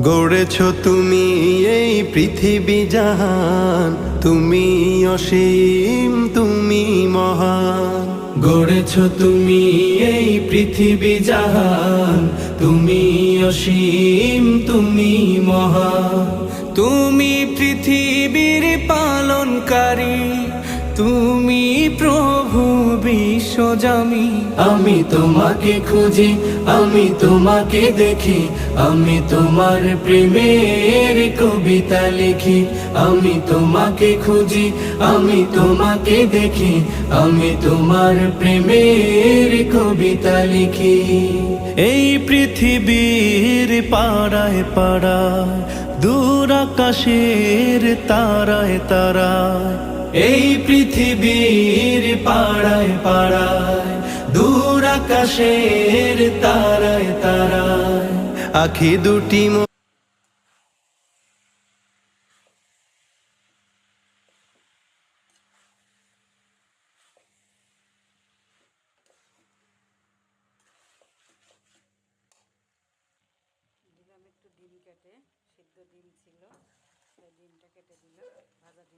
গড়েছ তুমি এই পৃথিবী জাহান, তুমি অসীম তুমি মহান। গড়েছ তুমি এই পৃথিবী জাহান, তুমি অসীম তুমি মহান। তুমি পৃথিবীর পালনকারী, তুমি প্রভু বিশ্বজামি। আমি তোমাকে খুঁজি, আমি তোমাকে দেখি, আমি তোমার প্রেমের কবিতা লিখি। আমি তোমাকে খুঁজি, আমি তোমাকে দেখি, আমি তোমার প্রেমের কবিতা লিখি। এই পৃথিবীর পাড়ায় পাড়ায়, দূর আকাশের তারায় তারায়, এই পৃথিবীর পাড়ায় পাড়ায়, দূর আকাশের তারায় তারায়, আখি দুটি দিলাম একটু ডিম কেটে, সিদ্ধ ডিম ছিল, তাই ডিমটা কেটে দিলাম, ভাজা ডিম।